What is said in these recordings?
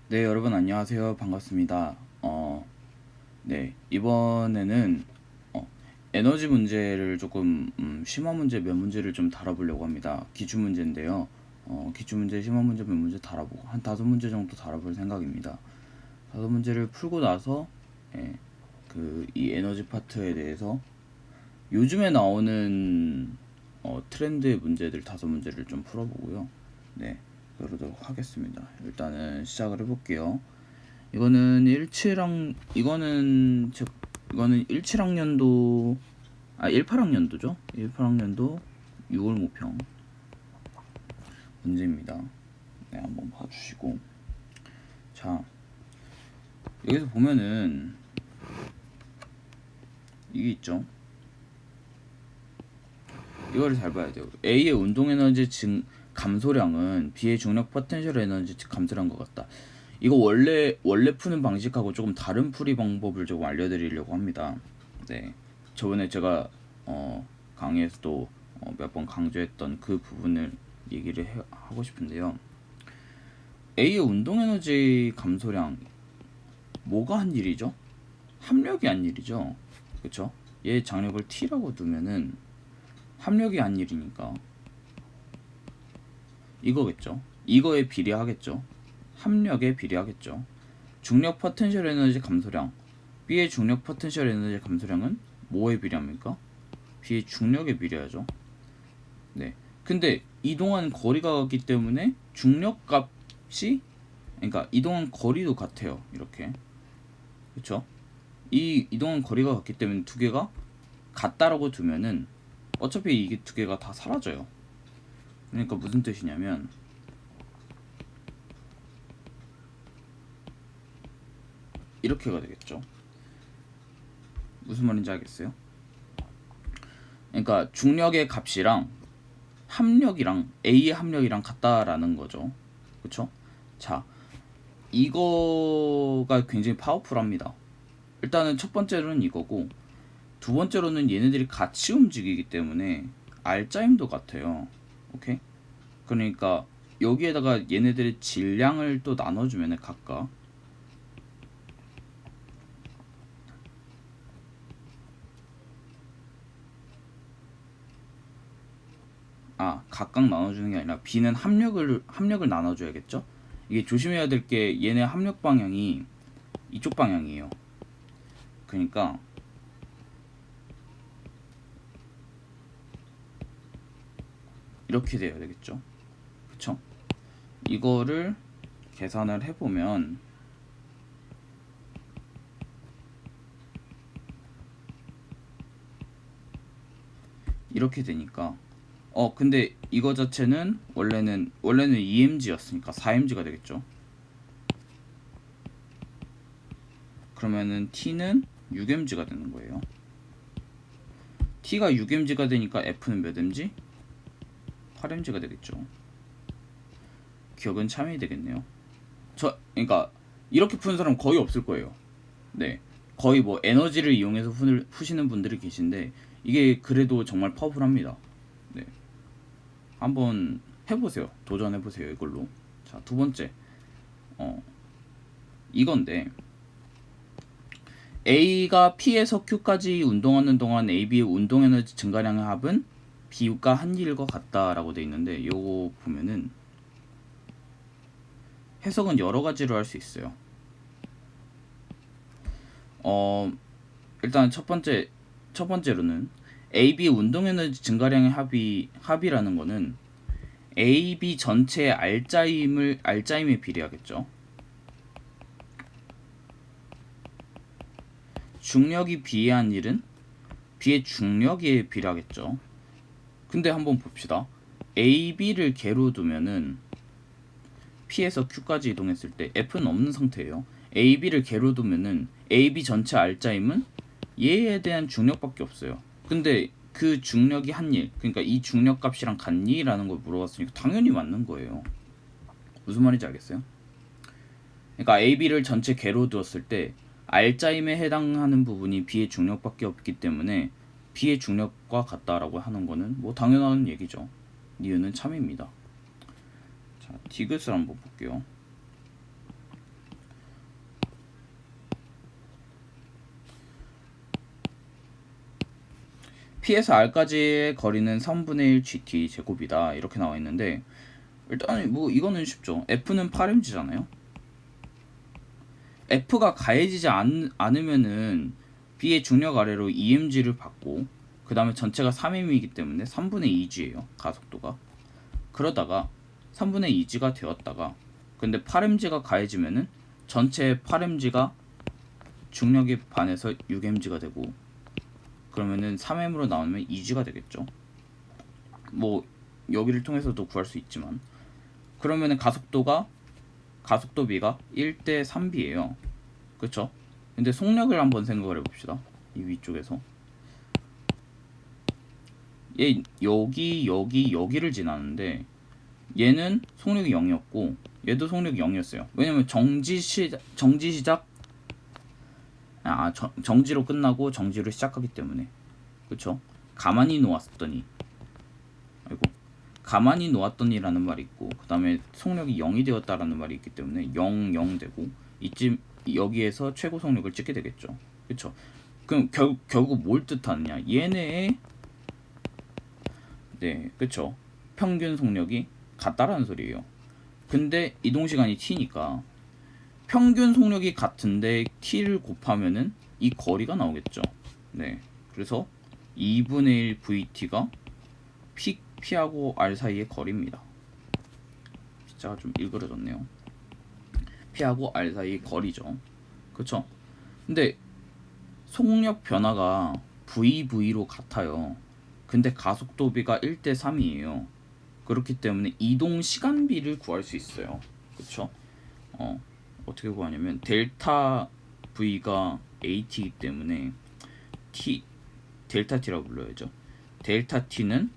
네, 여러분 안녕하세요. 반갑습니다. 이번에는 어, 에너지 문제를 조금 심화 문제 몇 문제를 좀 다뤄보려고 합니다. 기출 문제인데요. 기출 문제, 심화 문제 몇 문제 다뤄보고 한 5문제 정도 다뤄볼 생각입니다. 5문제를 풀고 나서 이 에너지 파트에 대해서 요즘에 나오는 트렌드의 문제들 5문제를 좀 풀어보고요. 네, 그러도록 하겠습니다. 일단은 시작을 해볼게요. 이거는 17학년도 18학년도죠. 18학년도 6월 모평 문제입니다. 네, 한번 봐주시고. 자, 여기서 보면은 이게 있죠. 이거를 잘 봐야 돼요. A의 운동 에너지 감소량은 B의 중력 포텐셜 에너지 감소량과 같다. 이거 원래 푸는 방식하고 조금 다른 풀이 방법을 조금 알려드리려고 합니다. 네, 저번에 제가 강의에서도 몇 번 강조했던 그 부분을 하고 싶은데요. A의 운동 에너지 감소량 뭐가 한 일이죠? 합력이 한 일이죠. 그렇죠? 얘 장력을 T라고 두면은 합력이 한 일이니까 이거겠죠. 이거에 비례하겠죠. 합력에 비례하겠죠. 중력 포텐셜 에너지 감소량 B의 중력 포텐셜 에너지 감소량은 뭐에 비례합니까? B의 중력에 비례하죠. 네. 근데 이동한 거리가 같기 때문에 중력 값이 그러니까 이동한 거리도 같아요. 이렇게. 그렇죠? 이 이동한 거리가 같기 때문에 두 개가 같다라고 두면은 어차피 이게 두 개가 다 사라져요. 그러니까 무슨 뜻이냐면 이렇게가 되겠죠. 무슨 말인지 알겠어요? 그러니까 중력의 값이랑 합력이랑 A의 합력이랑 같다라는 거죠. 그렇죠? 자, 이거가 굉장히 파워풀합니다. 일단은 첫 번째로는 이거고, 두 번째로는 얘네들이 같이 움직이기 때문에 알짜임도 같아요. 오케이? 그러니까 여기에다가 얘네들의 질량을 또 나눠주면 각각 각각 나눠주는 게 아니라 B는 합력을 나눠줘야겠죠? 이게 조심해야 될 게 얘네 합력 방향이 이쪽 방향이에요. 그러니까 이렇게 돼야 되겠죠. 그쵸? 이거를 계산을 해보면 이렇게 되니까 근데 이거 자체는 원래는 EMG였으니까 4mg가 되겠죠. 그러면은 T는 6mg가 되는 거예요. T가 6mg가 되니까 F는 몇 mg? 8mg가 되겠죠. 기억은 참이 되겠네요. 그러니까 이렇게 푸는 사람 거의 없을 거예요. 네, 거의 뭐 에너지를 이용해서 푸시는 분들이 계신데 이게 그래도 정말 파워풀합니다. 네, 한번 해보세요. 도전해보세요. 이걸로. 자, 두 번째 이건데 A가 P에서 Q까지 운동하는 동안 AB의 운동 에너지 증가량의 합은 B가 한 일과 같다라고 돼 있는데 요거 보면은 해석은 여러 가지로 할 수 있어요. 일단 첫 번째로는 AB 운동 에너지 증가량의 합이라는 거는 AB 전체의 알짜임에 비례하겠죠. 중력이 B에 한 일은 B의 중력에 비례하겠죠. 근데 한번 봅시다. AB를 개로 두면은 P에서 Q까지 이동했을 때 F는 없는 상태예요. AB를 개로 두면은 AB 전체 알짜임은 얘에 대한 중력밖에 없어요. 근데 그 중력이 한 일, 그러니까 이 중력 값이랑 같니라는 걸 물어봤으니까 당연히 맞는 거예요. 무슨 말인지 알겠어요? 그러니까 AB를 전체 개로 두었을 때 알짜임에 해당하는 부분이 B의 중력밖에 없기 때문에 B의 중력과 같다라고 하는 거는 뭐 당연한 얘기죠. 니은은 참입니다. 자, 디귿을 한번 볼게요. P에서 R까지의 거리는 3분의 1 GT 제곱이다 이렇게 나와 있는데, 일단 뭐 이거는 쉽죠. F는 8mg잖아요. F가 가해지지 않으면은 B의 중력 아래로 2mg를 받고, 그 다음에 전체가 3m이기 때문에 3분의 2g예요 가속도가. 그러다가 3분의 2g가 되었다가, 근데 8mg가 가해지면은 전체 8mg가 중력에 반해서 6mg가 되고, 그러면은 3m으로 나오면 2g가 되겠죠. 뭐 여기를 통해서도 구할 수 있지만, 그러면은 가속도비가 1대 3b예요. 그쵸? 근데 속력을 한번 생각을 해봅시다. 이 위쪽에서 얘 여기를 지나는데, 얘는 속력이 0이었고 얘도 속력이 0이었어요. 왜냐면 정지로 끝나고 정지로 시작하기 때문에. 그쵸? 가만히 놓았더니라는 말이 있고, 그 다음에 속력이 0이 되었다라는 말이 있기 때문에 0, 0 되고, 이쯤 여기에서 최고 속력을 찍게 되겠죠. 그쵸? 그럼 결국 뭘 뜻하느냐? 얘네의, 네, 그쵸? 평균 속력이 같다라는 소리예요. 근데 이동시간이 t니까 평균 속력이 같은데 t를 곱하면은 이 거리가 나오겠죠. 네, 그래서 2분의 1 vt가 P하고 R 사이의 거리입니다. P자가 좀 일그러졌네요. P하고 R 사이의 거리죠. 그쵸? 근데 속력 변화가 VV로 같아요. 근데 가속도비가 1대 3이에요. 그렇기 때문에 이동 시간비를 구할 수 있어요. 그쵸? 어떻게 구하냐면 델타 V가 AT이기 때문에 델타 T라고 불러야죠. 델타 T는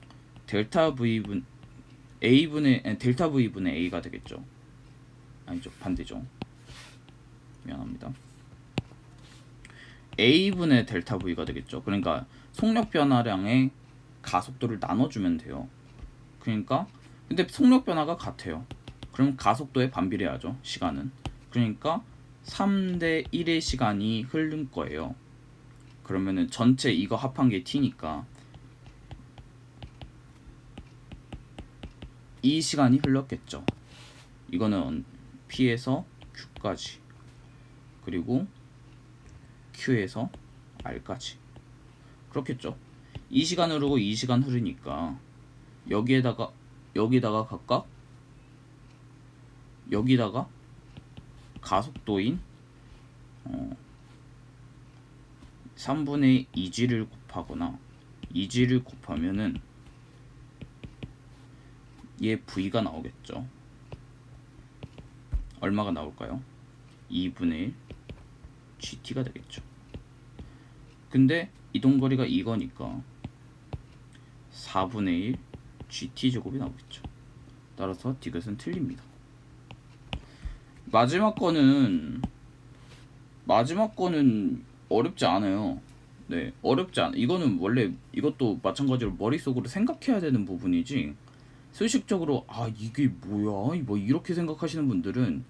델타 V분 델타 V분의 A가 되겠죠. 아니죠, 반대죠. 미안합니다. A분의 델타 V가 되겠죠. 그러니까 속력 변화량의 가속도를 나눠주면 돼요. 그러니까 근데 속력 변화가 같아요. 그럼 가속도에 반비례하죠, 시간은. 그러니까 3대 1의 시간이 흐른 거예요. 그러면은 전체 이거 합한 게 t니까 이 시간이 흘렀겠죠. 이거는 P에서 Q까지, 그리고 Q에서 R까지. 그렇겠죠. 이 시간 흐르고 이 시간 흐르니까 여기다가 각각 여기다가 가속도인 3분의 2g를 곱하거나 2g를 곱하면은 얘 V가 나오겠죠. 얼마가 나올까요? 2분의 1 GT가 되겠죠. 근데 이동거리가 이거니까 4분의 1 GT 제곱이 나오겠죠. 따라서 디귿은 틀립니다. 마지막 거는 어렵지 않아요. 네, 어렵지 않아. 이거는 원래 이것도 마찬가지로 머릿속으로 생각해야 되는 부분이지, 수식적으로 이게 뭐야 뭐 이렇게 생각하시는 분들은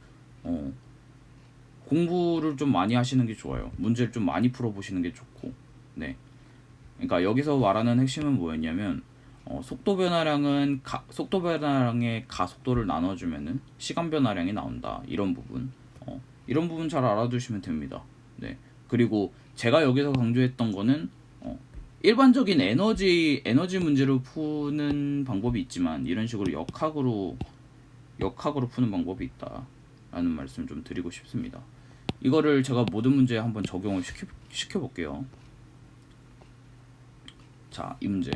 공부를 좀 많이 하시는 게 좋아요. 문제를 좀 많이 풀어보시는 게 좋고. 네, 그러니까 여기서 말하는 핵심은 뭐였냐면, 속도 변화량의 가속도를 나눠주면은 시간 변화량이 나온다. 이런 부분, 이런 부분 잘 알아두시면 됩니다. 네, 그리고 제가 여기서 강조했던 거는 일반적인 에너지 문제로 푸는 방법이 있지만, 이런 식으로 역학으로 푸는 방법이 있다라는 말씀 좀 드리고 싶습니다. 이거를 제가 모든 문제에 한번 적용을 시켜볼게요. 자, 이 문제.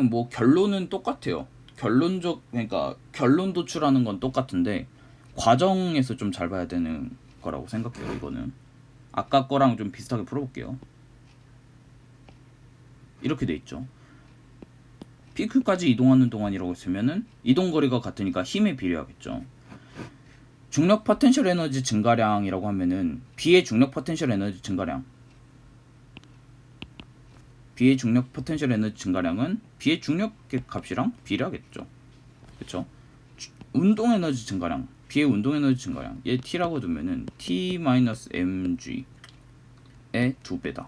뭐 결론은 똑같아요. 그러니까 결론 도출하는 건 똑같은데 과정에서 좀 잘 봐야 되는 거라고 생각해요. 이거는 아까 거랑 좀 비슷하게 풀어볼게요. 이렇게 돼 있죠. PQ까지 이동하는 동안이라고 했으면은 이동거리가 같으니까 힘에 비례하겠죠. 중력 포텐셜 에너지 증가량이라고 하면은 B의 중력 포텐셜 에너지 증가량은 B의 중력의 값이랑 비례하겠죠. 그쵸? 운동 에너지 증가량, B의 운동 에너지 증가량, 얘 T라고 두면은 T-mg의 2배다.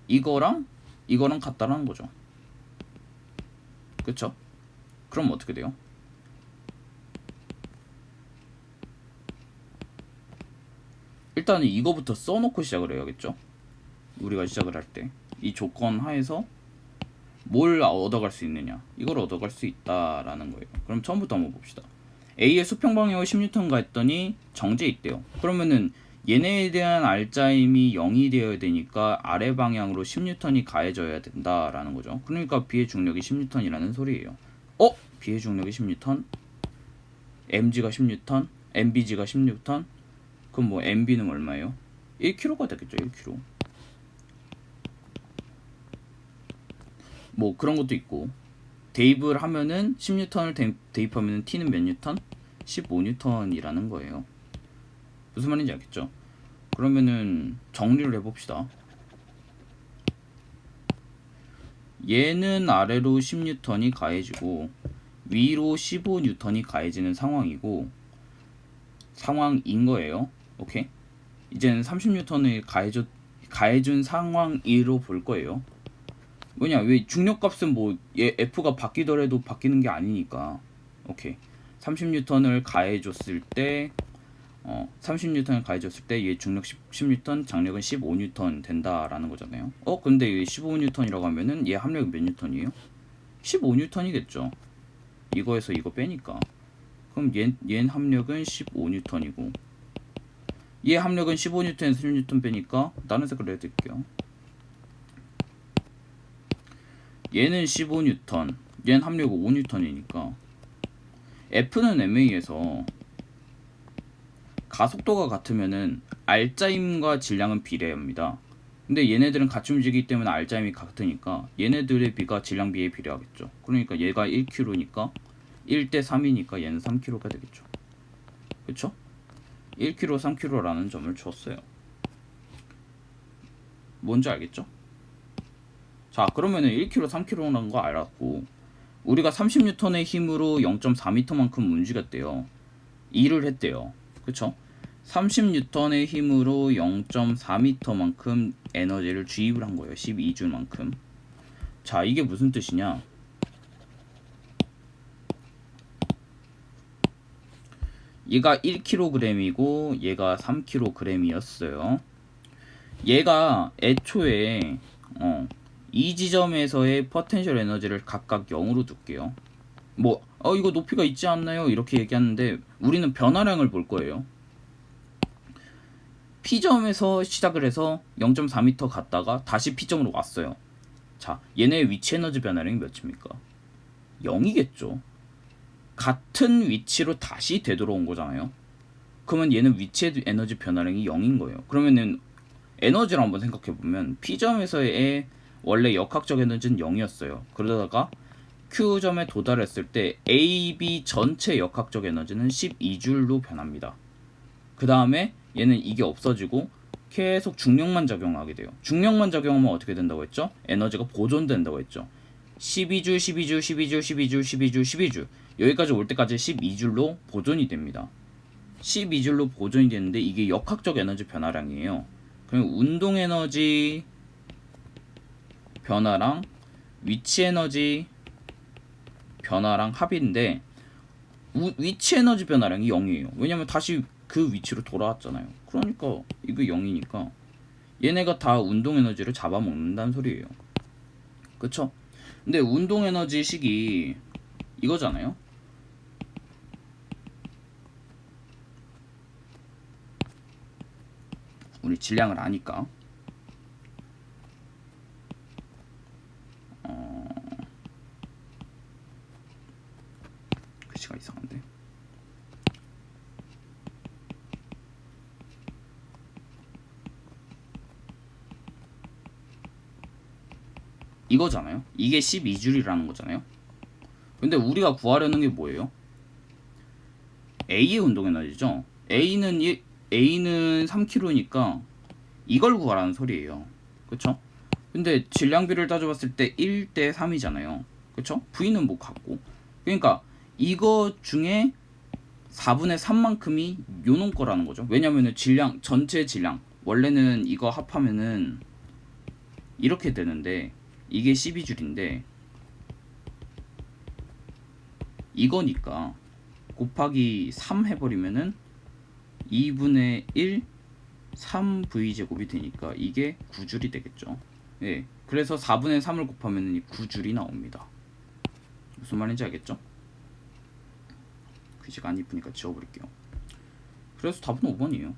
이거랑 이거랑 같다라는 거죠. 그쵸? 그럼 어떻게 돼요? 일단은 이거부터 써놓고 시작을 해야겠죠. 우리가 시작을 할 때 이 조건 하에서 뭘 얻어갈 수 있느냐, 이걸 얻어갈 수 있다라는 거예요. 그럼 처음부터 한번 봅시다. A의 수평 방향을 10N가 했더니 정지해 있대요. 그러면은 얘네에 대한 알짜임이 0이 되어야 되니까 아래 방향으로 10N이 가해져야 된다라는 거죠. 그러니까 B의 중력이 10N이라는 소리예요. B의 중력이 10N, mg가 10N, mbg가 10N. 그럼 뭐 mb는 얼마예요? 1kg가 되겠죠. 1kg. 뭐 그런 것도 있고, 대입을 하면은 10N을 대입하면은 t는 몇 뉴턴? 15N이라는 거예요. 무슨 말인지 알겠죠? 그러면은 정리를 해봅시다. 얘는 아래로 10N이 가해지고 위로 15N이 가해지는 상황인 거예요. 오케이? 이제는 30N을 가해준 상황으로 볼 거예요. 왜 중력값은 뭐 F가 바뀌더라도 바뀌는 게 아니니까. 오케이. 30N을 가해줬을 때 30N을 가해줬을 때 얘 중력 10N, 장력은 15N 된다라는 거잖아요. 근데 얘 15N이라고 하면은 얘 합력이 몇 N이에요? 15N이겠죠. 이거에서 이거 빼니까. 그럼 얘 합력은 15N이고 얘 합력은 15N에서 10N 빼니까 다른 색깔로 해드릴게요. 얘는 15N, 얘는 합력이 5N이니까 F는 MA에서 가속도가 같으면은 알짜임과 질량은 비례합니다. 근데 얘네들은 같이 움직이기 때문에 알짜임이 같으니까 얘네들의 비가 질량 비에 비례하겠죠. 그러니까 얘가 1kg니까 1대 3이니까 얘는 3kg가 되겠죠. 그쵸? 1kg, 3kg라는 점을 줬어요. 뭔지 알겠죠? 자, 그러면은 1kg, 3kg라는 거 알았고 우리가 30N의 힘으로 0.4m만큼 움직였대요. 일을 했대요. 그쵸? 30N의 힘으로 0.4m만큼 에너지를 주입을 한 거예요. 12J만큼. 자, 이게 무슨 뜻이냐? 얘가 1kg이고 얘가 3kg이었어요. 얘가 애초에 이 지점에서의 포텐셜 에너지를 각각 0으로 둘게요. 이거 높이가 있지 않나요? 이렇게 얘기하는데 우리는 변화량을 볼 거예요. P점에서 시작을 해서 0.4m 갔다가 다시 P점으로 왔어요. 자, 얘네의 위치 에너지 변화량이 몇입니까? 0이겠죠. 같은 위치로 다시 되돌아온 거잖아요. 그러면 얘는 위치 에너지 변화량이 0인 거예요. 그러면은 에너지를 한번 생각해보면 P점에서의 원래 역학적 에너지는 0이었어요. 그러다가 Q점에 도달했을 때 A, B 전체 역학적 에너지는 12J로 변합니다. 그 다음에 얘는 이게 없어지고 계속 중력만 작용하게 돼요. 중력만 작용하면 어떻게 된다고 했죠? 에너지가 보존된다고 했죠. 12J, 12J, 12J, 12J, 12J, 12J 여기까지 올 때까지 12J로 보존이 됩니다. 12J로 보존이 되는데 이게 역학적 에너지 변화량이에요. 그럼 운동 에너지 변화랑 위치 에너지 변화랑 합인데 위치 에너지 변화량이 0이에요. 왜냐면 다시 그 위치로 돌아왔잖아요. 그러니까 이거 0이니까 얘네가 다 운동 에너지를 잡아먹는다는 소리예요. 그쵸? 근데 운동 에너지 식이 이거잖아요. 우리 질량을 아니까 글씨가 이상한데 이거잖아요. 이게 12줄이라는 거잖아요. 근데 우리가 구하려는 게 뭐예요? A의 운동 에너지죠. A는 3kg니까 이걸 구하라는 소리예요. 그쵸? 근데 질량비를 따져봤을 때 1대 3이잖아요. 그쵸? V는 뭐 같고. 그러니까 이거 중에 4분의 3만큼이 요놈 거라는 거죠. 왜냐면은 전체 질량 원래는 이거 합하면은 이렇게 되는데 이게 12줄인데 이거니까 곱하기 3 해버리면은 2분의 1 3v제곱이 되니까 이게 9줄이 되겠죠. 예, 그래서 4분의 3을 곱하면 이 9줄이 나옵니다. 무슨 말인지 알겠죠? 글씨가 안 이쁘니까 지워버릴게요. 그래서 답은 5번이에요.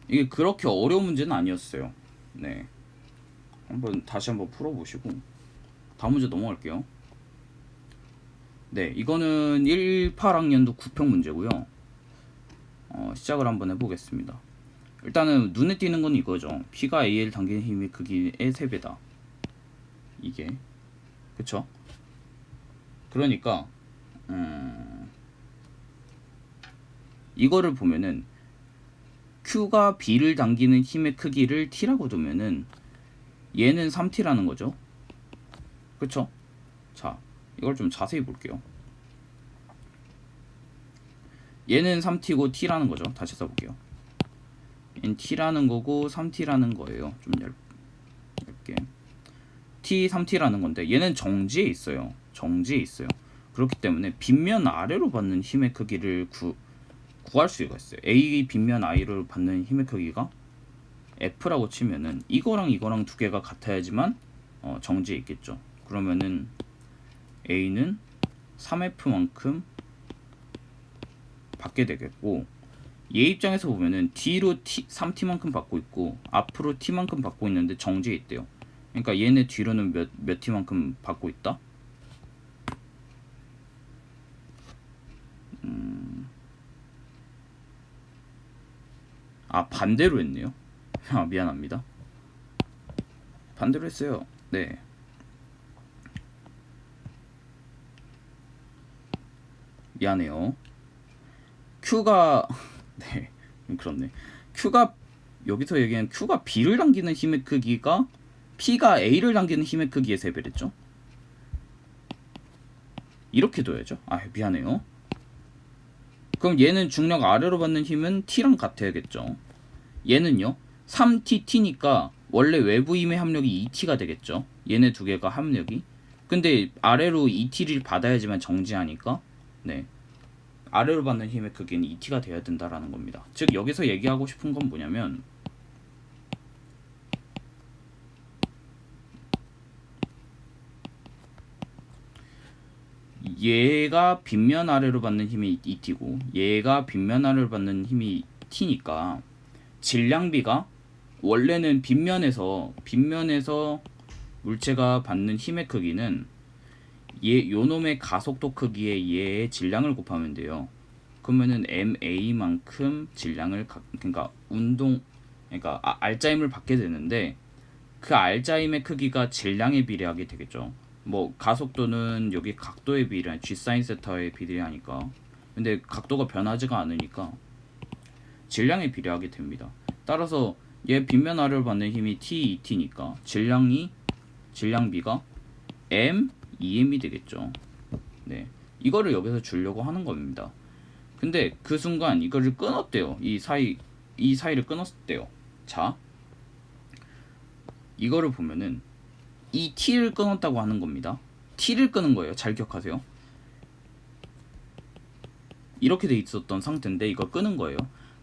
이게 그렇게 어려운 문제는 아니었어요. 네, 다시 한번 풀어보시고 다음 문제 넘어갈게요. 네, 이거는 18학년도 9평 문제고요. 시작을 한번 해보겠습니다. 일단은 눈에 띄는 건 이거죠. P가 A를 당기는 힘의 크기의 3배다. 이게 그쵸? 그러니까 이거를 보면은 Q가 B를 당기는 힘의 크기를 T라고 두면은 얘는 3T라는 거죠. 그쵸? 자, 이걸 좀 자세히 볼게요. 얘는 3T고 T라는 거죠. 다시 써볼게요. 얘는 T라는 거고 3T라는 거예요. 좀 얇게 T, 3T라는 건데 얘는 정지에 있어요. 정지에 있어요. 그렇기 때문에 빗면 아래로 받는 힘의 크기를 구할 수가 있어요. A 빗면 I로 받는 힘의 크기가 F라고 치면은 이거랑 이거랑 두 개가 같아야지만 정지에 있겠죠. 그러면은 A는 3F만큼 받게 되겠고 얘 입장에서 보면은 뒤로 3T만큼 받고 있고 앞으로 T만큼 받고 있는데 정지에 있대요. 그러니까 얘네 뒤로는 몇 T만큼 받고 있다? 반대로 했네요. 미안합니다. 반대로 했어요. 네. 미안해요. Q가 네, 그렇네. Q가 여기서 얘기한 Q가 B를 당기는 힘의 크기가 P가 A를 당기는 힘의 크기의 3배랬죠. 이렇게 둬야죠. 미안해요. 그럼 얘는 중력 아래로 받는 힘은 T랑 같아야겠죠. 얘는요 3TT니까 원래 외부 힘의 합력이 2T가 되겠죠. 얘네 두 개가 합력이. 근데 아래로 2T를 받아야지만 정지하니까 네, 아래로 받는 힘의 크기는 2T가 돼야 된다라는 겁니다. 즉 여기서 얘기하고 싶은 건 뭐냐면 얘가 빗면 아래로 받는 힘이 2T고 얘가 빗면 아래로 받는 힘이 T니까 질량비가 원래는 빗면에서 물체가 받는 힘의 크기는 요놈의 가속도 크기에 얘의 질량을 곱하면 돼요. 그러면은 MA만큼 질량을 그러니까 알자임을 받게 되는데 그 알자임의 크기가 질량에 비례하게 되겠죠. 뭐 가속도는 여기 각도에 비례한 G 사인 세타에 비례하니까. 근데 각도가 변하지가 않으니까 질량에 비례하게 됩니다. 따라서 얘 빗면 아래로 받는 힘이 T, 2T니까 질량비가 M, 2M이 되겠죠. 네, 이거를 여기서 주려고 하는 겁니다. 근데 그 순간 이거를 끊었대요. 이 사이를 끊었대요. 자, 이거를 보면은 이 T를 끊었다고 하는 겁니다. T를 끊은 거예요. 잘 기억하세요. 이렇게 돼 있었던 상태인데 이걸 끊은 거예요.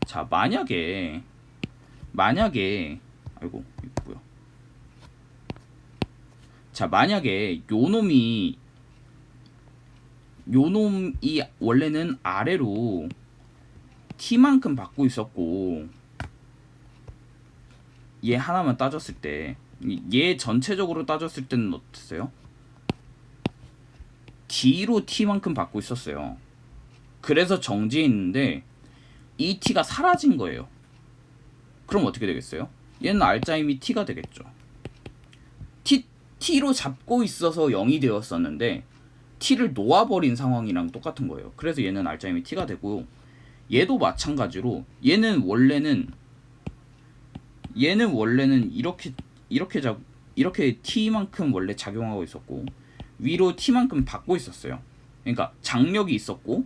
자, 만약에 아이고 이거 뭐야? 자, 만약에 요놈이 원래는 아래로 T만큼 받고 있었고 얘 하나만 따졌을 때 얘 전체적으로 따졌을 때는 어땠어요? D로 T만큼 받고 있었어요. 그래서 정지해 있는데 이 T가 사라진 거예요. 그럼 어떻게 되겠어요? 얘는 알자임이 T가 되겠죠. T로 잡고 있어서 0이 되었었는데 T를 놓아버린 상황이랑 똑같은 거예요. 그래서 얘는 알자임이 T가 되고 얘도 마찬가지로 얘는 원래는 이렇게 T만큼 원래 작용하고 있었고 위로 T만큼 받고 있었어요. 그러니까 장력이 있었고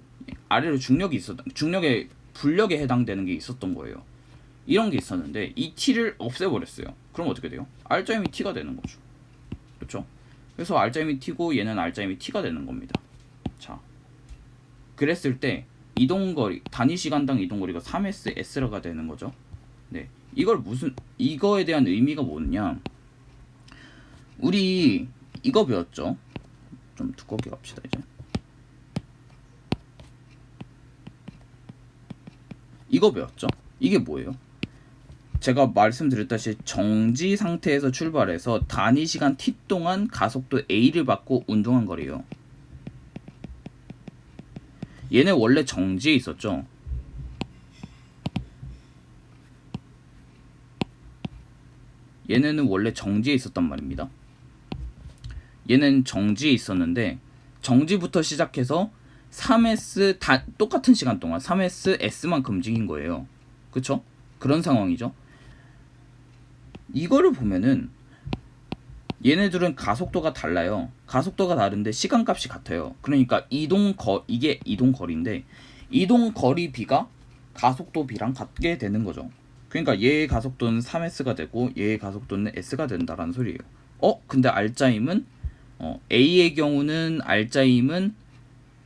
아래로 중력의 불력에 해당되는 게 있었던 거예요. 이런 게 있었는데 이 T를 없애버렸어요. 그럼 어떻게 돼요? 알자임이 T가 되는 거죠. 그쵸? 그래서 R자임이 T고 얘는 R자임이 T가 되는 겁니다. 자, 그랬을 때 이동거리, 단위 시간당 이동거리가 3s s가 되는 거죠. 네, 이거에 대한 의미가 뭐냐? 우리 이거 배웠죠? 좀 두껍게 갑시다 이제. 이거 배웠죠? 이게 뭐예요? 제가 말씀드렸다시피 정지 상태에서 출발해서 단위 시간 t 동안 가속도 a를 받고 운동한 거래요. 얘네 원래 정지에 있었죠? 얘네는 원래 정지에 있었단 말입니다. 얘는 정지에 있었는데 정지부터 시작해서 3s 똑같은 시간 동안 3s s만큼 움직인 거예요. 그쵸? 그런 상황이죠. 이거를 보면은 얘네들은 가속도가 달라요. 가속도가 다른데 시간값이 같아요. 그러니까 이게 이동거리인데 이동거리 B가 가속도 B랑 같게 되는 거죠. 그러니까 얘의 가속도는 3s가 되고 얘의 가속도는 s가 된다라는 소리예요. 근데 R자임은 A의 경우는 R자임은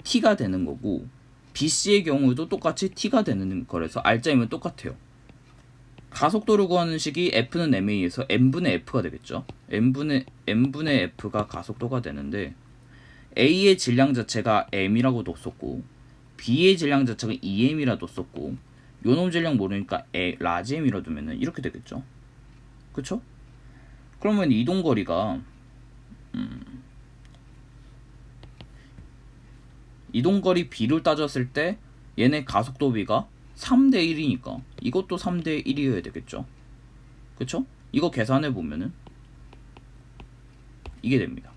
T가 되는 거고 BC의 경우도 똑같이 T가 되는 거라서 R자임은 똑같아요. 가속도를 구하는 식이 F는 MA에서 M분의 F가 되겠죠. M분의 F가 가속도가 되는데 A의 질량 자체가 M이라고 뒀었고 B의 질량 자체가 EM이라 뒀었고 요놈 질량 모르니까 라지 M이라 두면은 이렇게 되겠죠. 그쵸? 그러면 이동거리가 이동거리 B를 따졌을 때 얘네 가속도 B가 3대 1이니까 이것도 3대 1이어야 되겠죠. 그쵸? 이거 계산해 보면은 이게 됩니다.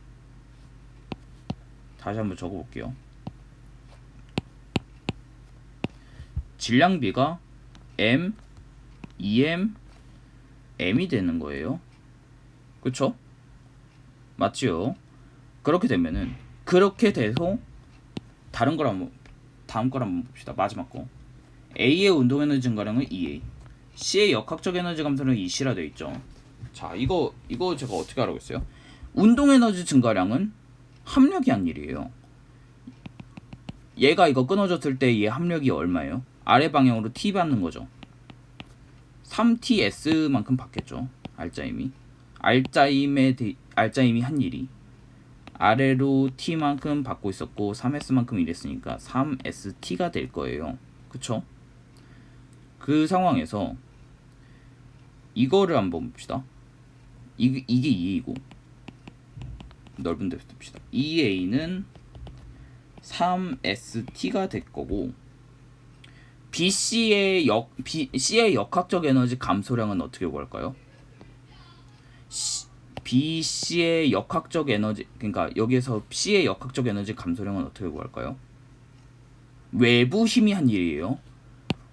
다시 한번 적어 볼게요. 질량 B가 M, EM, M이 되는 거예요. 그쵸? 맞지요? 그렇게 되면은 그렇게 돼서 다음 걸 한번 봅시다. 마지막 거. A의 운동 에너지 증가량은 EA, C의 역학적 에너지 감소는 EC라 되어 있죠. 자, 이거 제가 어떻게 알아보겠어요? 운동 에너지 증가량은 합력이 한 일이에요. 얘가 이거 끊어졌을 때 얘 합력이 얼마예요? 아래 방향으로 T 받는 거죠. 3TS만큼 받겠죠. R자임이 한 일이 아래로 T만큼 받고 있었고 3S만큼 일했으니까 3ST가 될 거예요. 그쵸? 그 상황에서 이거를 한번 봅시다. 이게 2A이고 넓은 데서 둡시다. 2A는 3ST가 될 거고 C의 역학적 에너지 감소량은 어떻게 구할까요? BC의 역학적 에너지, 그러니까 여기에서 C의 역학적 에너지 감소량은 어떻게 구할까요? 외부 힘이 한 일이에요.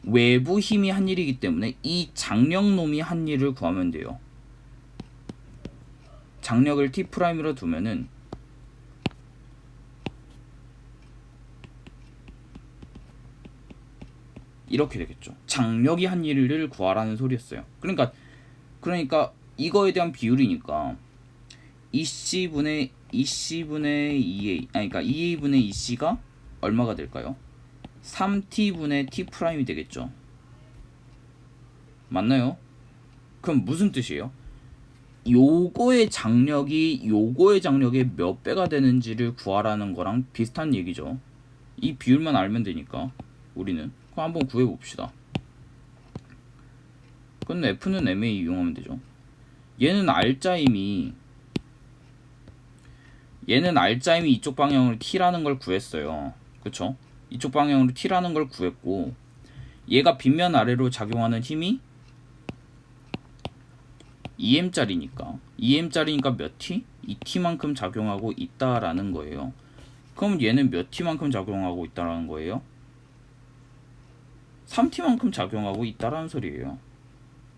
외부 힘이 한 일이기 때문에 이 장력놈이 한 일을 구하면 돼요. 장력을 T'으로 두면은 이렇게 되겠죠. 장력이 한 일을 구하라는 소리였어요. 그러니까 이거에 대한 비율이니까 EC분의 2A, 그러니까 2A분의 EC가 얼마가 될까요? 3T분의 T'이 되겠죠. 맞나요? 그럼 무슨 뜻이에요? 요거의 장력이 요거의 장력의 몇 배가 되는지를 구하라는 거랑 비슷한 얘기죠. 이 비율만 알면 되니까 우리는 그럼 한번 구해봅시다. 근데 F는 MA 이용하면 되죠. 얘는 R자임이 이쪽 방향으로 T라는 걸 구했어요. 그쵸? 이쪽 방향으로 T라는 걸 구했고 얘가 빗면 아래로 작용하는 힘이 EM짜리니까 몇 T? 2T만큼 작용하고 있다라는 거예요. 그럼 얘는 몇 T만큼 작용하고 있다라는 거예요? 3T만큼 작용하고 있다라는 소리예요.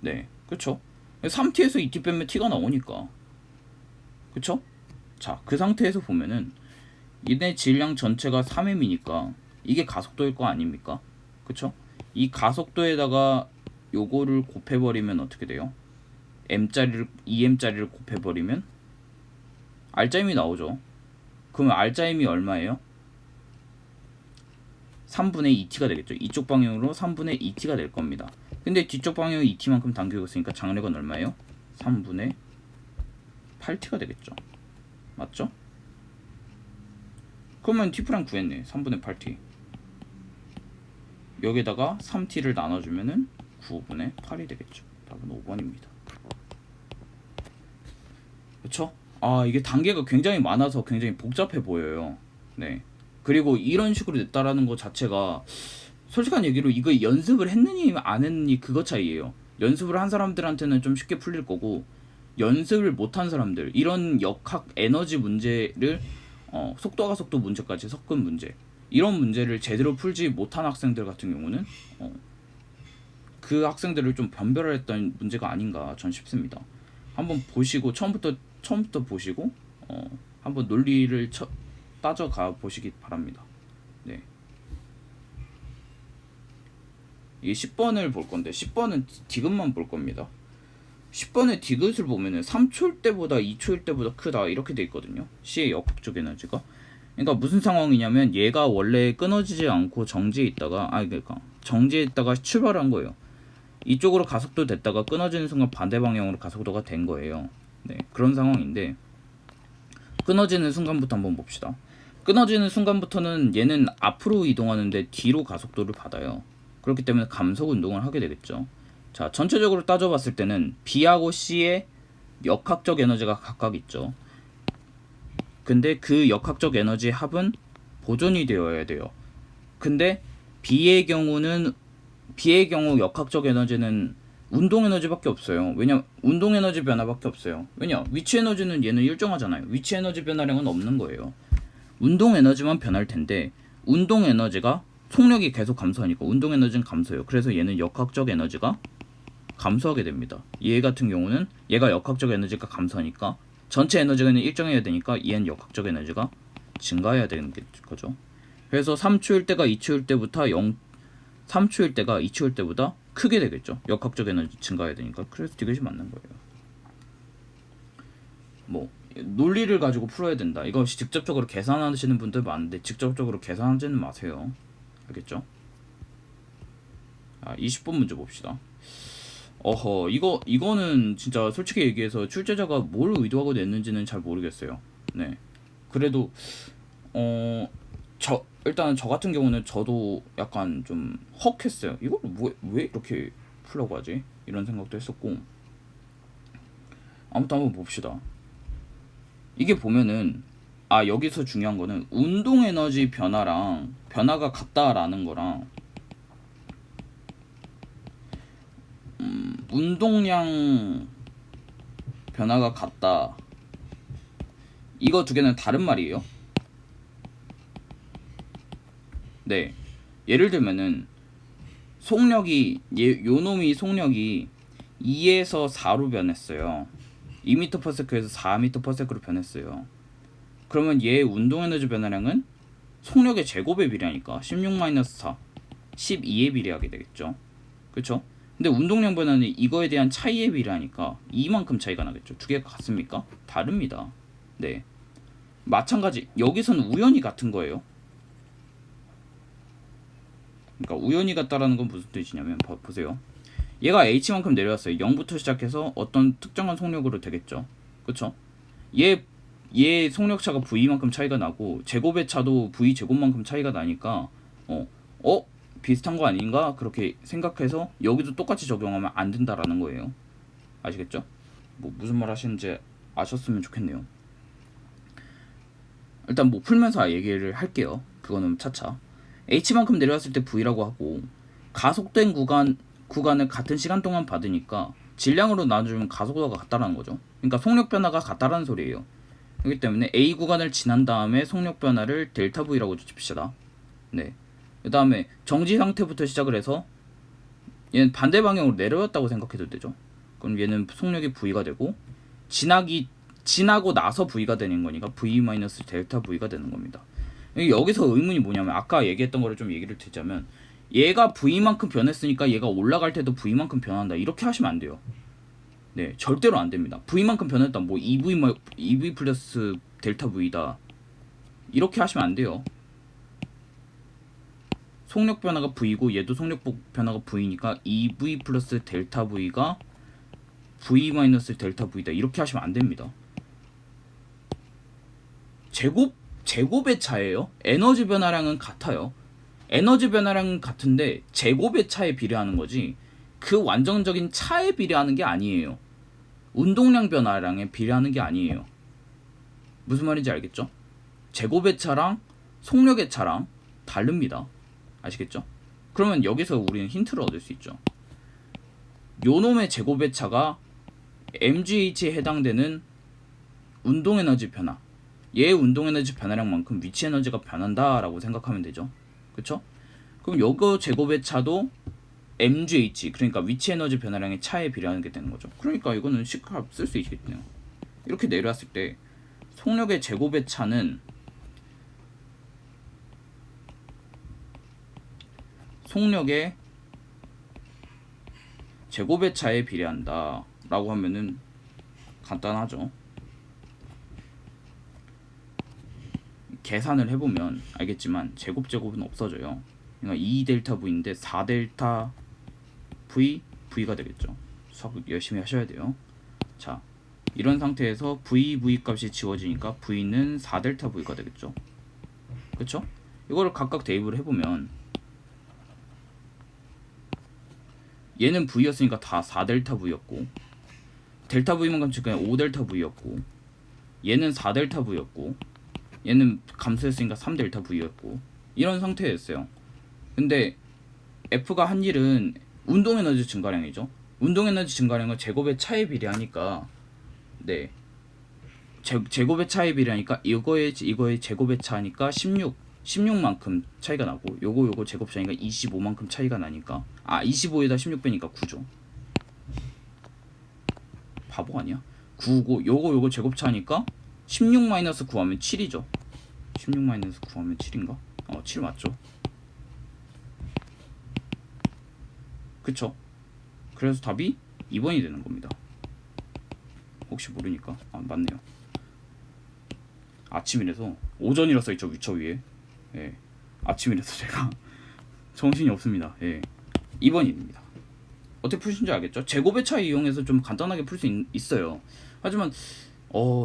네, 그쵸? 3T에서 2T 빼면 T가 나오니까. 그쵸? 자, 그 상태에서 보면은 얘네 질량 전체가 3M이니까 이게 가속도일 거 아닙니까? 그쵸? 이 가속도에다가 요거를 곱해버리면 어떻게 돼요? EM짜리를 곱해버리면 알짜임이 나오죠. 그러면 알짜임이 얼마예요? 3분의 2t가 되겠죠. 이쪽 방향으로 3분의 2t가 될 겁니다. 근데 뒤쪽 방향이 2t만큼 당기고 있으니까 장력은 얼마예요? 3분의 8t가 되겠죠. 맞죠? 그러면 t'랑 구했네. 3분의 8t. 여기다가 3t를 나눠주면은 9분의 8이 되겠죠. 답은 5번입니다. 그쵸? 아, 이게 단계가 굉장히 많아서 굉장히 복잡해 보여요. 네. 그리고 이런 식으로 냈다라는 것 자체가 솔직한 얘기로 이거 연습을 했느니 안 했느니 그거 차이예요. 연습을 한 사람들한테는 좀 쉽게 풀릴 거고 연습을 못한 사람들, 이런 역학 에너지 문제를 속도가 속도 문제까지 섞은 문제, 이런 문제를 제대로 풀지 못한 학생들 같은 경우는 그 학생들을 좀 변별했던 문제가 아닌가 전 싶습니다. 한번 보시고 처음부터 보시고 한번 논리를 따져가 보시기 바랍니다. 네. 이게 10번을 볼 건데 10번은 디귿만 볼 겁니다. 10번의 디귿을 보면은 3초일 때보다 2초일 때보다 크다 이렇게 돼 있거든요. C의 역학적 에너지가. 그러니까 무슨 상황이냐면 얘가 원래 끊어지지 않고 정지해 있다가 그러니까 정지해 있다가 출발한 거예요. 이쪽으로 가속도 됐다가 끊어지는 순간 반대 방향으로 가속도가 된 거예요. 네, 그런 상황인데 끊어지는 순간부터 한번 봅시다. 끊어지는 순간부터는 얘는 앞으로 이동하는데 뒤로 가속도를 받아요. 그렇기 때문에 감속 운동을 하게 되겠죠. 자, 전체적으로 따져봤을 때는 B하고 C의 역학적 에너지가 각각 있죠. 근데 그 역학적 에너지 합은 보존이 되어야 돼요. 근데 B의 경우 역학적 에너지는 운동 에너지밖에 없어요. 왜냐, 운동 에너지 변화밖에 없어요. 왜냐, 위치 에너지는 얘는 일정하잖아요. 위치 에너지 변화량은 없는 거예요. 운동 에너지만 변할 텐데 운동 에너지가 속력이 계속 감소하니까 운동 에너지는 감소해요. 그래서 얘는 역학적 에너지가 감소하게 됩니다. 얘 같은 경우는 얘가 역학적 에너지가 감소하니까 전체 에너지가 일정해야 되니까 얘는 역학적 에너지가 증가해야 되는 거죠. 그래서 3초일 때가 2초일 때부터 3초일 때가 2초일 때보다 크게 되겠죠. 역학적 에너지 증가해야 되니까. 그래서 디귿이 맞는 거예요. 뭐 논리를 가지고 풀어야 된다. 이거 직접적으로 계산하시는 분들 많은데 직접적으로 계산하지는 마세요. 알겠죠? 20번 문제 봅시다. 이거는 진짜 솔직히 얘기해서 출제자가 뭘 의도하고 냈는지는 잘 모르겠어요. 네. 그래도 일단 저 같은 경우는 저도 약간 좀 헉했어요. 이걸 왜 이렇게 풀려고 하지? 이런 생각도 했었고. 아무튼 한번 봅시다. 이게 보면은 여기서 중요한 거는 운동 에너지 변화가 같다라는 거랑 운동량 변화가 같다. 이거 두 개는 다른 말이에요. 네. 예를 들면은 요놈이 속력이 2에서 4로 변했어요. 2m/s에서 4m/s로 변했어요. 그러면 얘의 운동 에너지 변화량은 속력의 제곱에 비례하니까 16-4 12에 비례하게 되겠죠. 그렇죠? 근데 운동량 변화는 이거에 대한 차이에 비례하니까 이만큼 차이가 나겠죠. 두 개가 같습니까? 다릅니다. 네. 마찬가지 여기서는 우연히 같은 거예요. 그러니까 우연히 같다라는 건 무슨 뜻이냐면 보세요. 얘가 h만큼 내려왔어요. 0부터 시작해서 어떤 특정한 속력으로 되겠죠. 그쵸? 얘 속력차가 v만큼 차이가 나고 제곱의 차도 v 제곱만큼 차이가 나니까 비슷한 거 아닌가 그렇게 생각해서 여기도 똑같이 적용하면 안 된다라는 거예요. 아시겠죠? 뭐 무슨 말 하시는지 아셨으면 좋겠네요. 일단 뭐 풀면서 얘기를 할게요. 그거는 차차. h만큼 내려왔을 때 v라고 하고 가속된 구간을 같은 시간 동안 받으니까 질량으로 나눠주면 가속도가 같다라는 거죠. 그러니까 속력 변화가 같다라는 소리예요. 그렇기 때문에 A 구간을 지난 다음에 속력 변화를 델타 V라고 칩시다. 네. 그 다음에 정지 상태부터 시작을 해서 얘는 반대 방향으로 내려왔다고 생각해도 되죠. 그럼 얘는 속력이 V가 되고 지나고 나서 V가 되는 거니까 V-델타 V가 되는 겁니다. 여기서 의문이 뭐냐면 아까 얘기했던 거를 좀 얘기를 드리자면 얘가 V만큼 변했으니까 얘가 올라갈 때도 V만큼 변한다 이렇게 하시면 안 돼요. 네, 절대로 안 됩니다. V만큼 변했다. 뭐 EV 플러스 델타 V다. 이렇게 하시면 안 돼요. 속력 변화가 V고 얘도 속력 변화가 V니까 EV 플러스 델타 V가 V 마이너스 델타 V다. 이렇게 하시면 안 됩니다. 제곱의 차예요. 에너지 변화량은 같아요. 에너지 변화량은 같은데 제곱의 차에 비례하는 거지 그 완전적인 차에 비례하는 게 아니에요. 운동량 변화량에 비례하는 게 아니에요. 무슨 말인지 알겠죠? 제곱의 차랑 속력의 차랑 다릅니다. 아시겠죠? 그러면 여기서 우리는 힌트를 얻을 수 있죠. 요놈의 제곱의 차가 mgh에 해당되는 운동에너지 변화, 얘의 운동에너지 변화량만큼 위치에너지가 변한다라고 생각하면 되죠. 그쵸? 그럼 요거 제곱의 차도 mgh, 그러니까 위치에너지 변화량의 차에 비례하는 게 되는 거죠. 그러니까 이거는 C값 쓸 수 있겠네요. 이렇게 내려왔을 때 속력의 제곱의 차는 속력의 제곱의 차에 비례한다 라고 하면은 간단하죠. 계산을 해보면 알겠지만 제곱은 없어져요. 그러니까 2델타 V인데 4델타 V가 되겠죠. 수학 열심히 하셔야 돼요. 자, 이런 상태에서 V 값이 지워지니까 V는 4델타 V가 되겠죠. 그쵸? 이거를 각각 대입을 해보면 얘는 V였으니까 다 4델타 V였고, 델타 V만큼 그냥 5델타 V였고, 얘는 4델타 V였고, 얘는 감소했으니까 3델타 V였고, 이런 상태였어요. 근데 F가 한 일은 운동에너지 증가량이죠. 운동에너지 증가량은 제곱의 차에 비례하니까, 네, 제곱의 차에 비례하니까 이거의 제곱의 차니까 16만큼 차이가 나고, 요거 제곱 차이가 25만큼 차이가 나니까, 25에다 16 빼니까 9죠. 바보 아니야? 9고 요거 제곱 차니까 16 마이너스 9 하면 7이죠. 16 마이너스 9 하면 7인가? 7 맞죠? 그쵸? 그래서 답이 2번이 되는 겁니다. 혹시 모르니까. 맞네요. 아침이라서, 오전이라 써있죠, 위쳐 위에. 예. 아침이라서 제가 정신이 없습니다. 예. 2번입니다. 어떻게 푸신지 알겠죠? 제곱의 차이 이용해서 좀 간단하게 풀 수 있어요. 하지만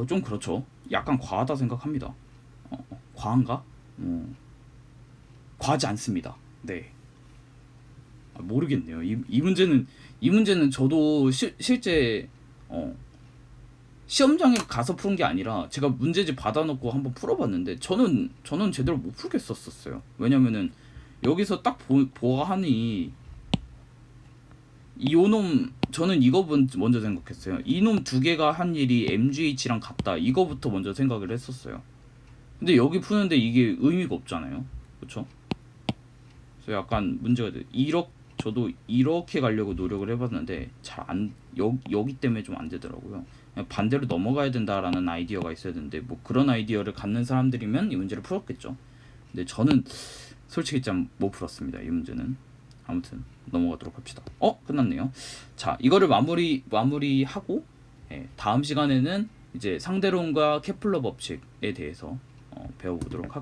좀 그렇죠. 약간 과하다 생각합니다. 과한가? 과하지 않습니다. 네. 모르겠네요. 이 문제는 저도 실제 시험장에 가서 푸는 게 아니라 제가 문제집 받아놓고 한번 풀어봤는데 저는 제대로 못 풀겠었어요. 왜냐면은 여기서 딱 보아하니 이놈, 저는 이거 먼저 생각했어요. 이놈 두 개가 한 일이 MGH랑 같다, 이거부터 먼저 생각을 했었어요. 근데 여기 푸는데 이게 의미가 없잖아요. 그쵸? 그래서 약간 문제가 돼. 저도 이렇게 가려고 노력을 해봤는데 여기 때문에 좀 안 되더라고요. 그냥 반대로 넘어가야 된다라는 아이디어가 있어야 되는데, 뭐 그런 아이디어를 갖는 사람들이면 이 문제를 풀었겠죠. 근데 저는 솔직히 좀 못 풀었습니다, 이 문제는. 아무튼 넘어가도록 합시다. 끝났네요. 자, 이거를 마무리하고, 다음 시간에는 이제 상대론과 케플러 법칙에 대해서 배워보도록 하겠습니다.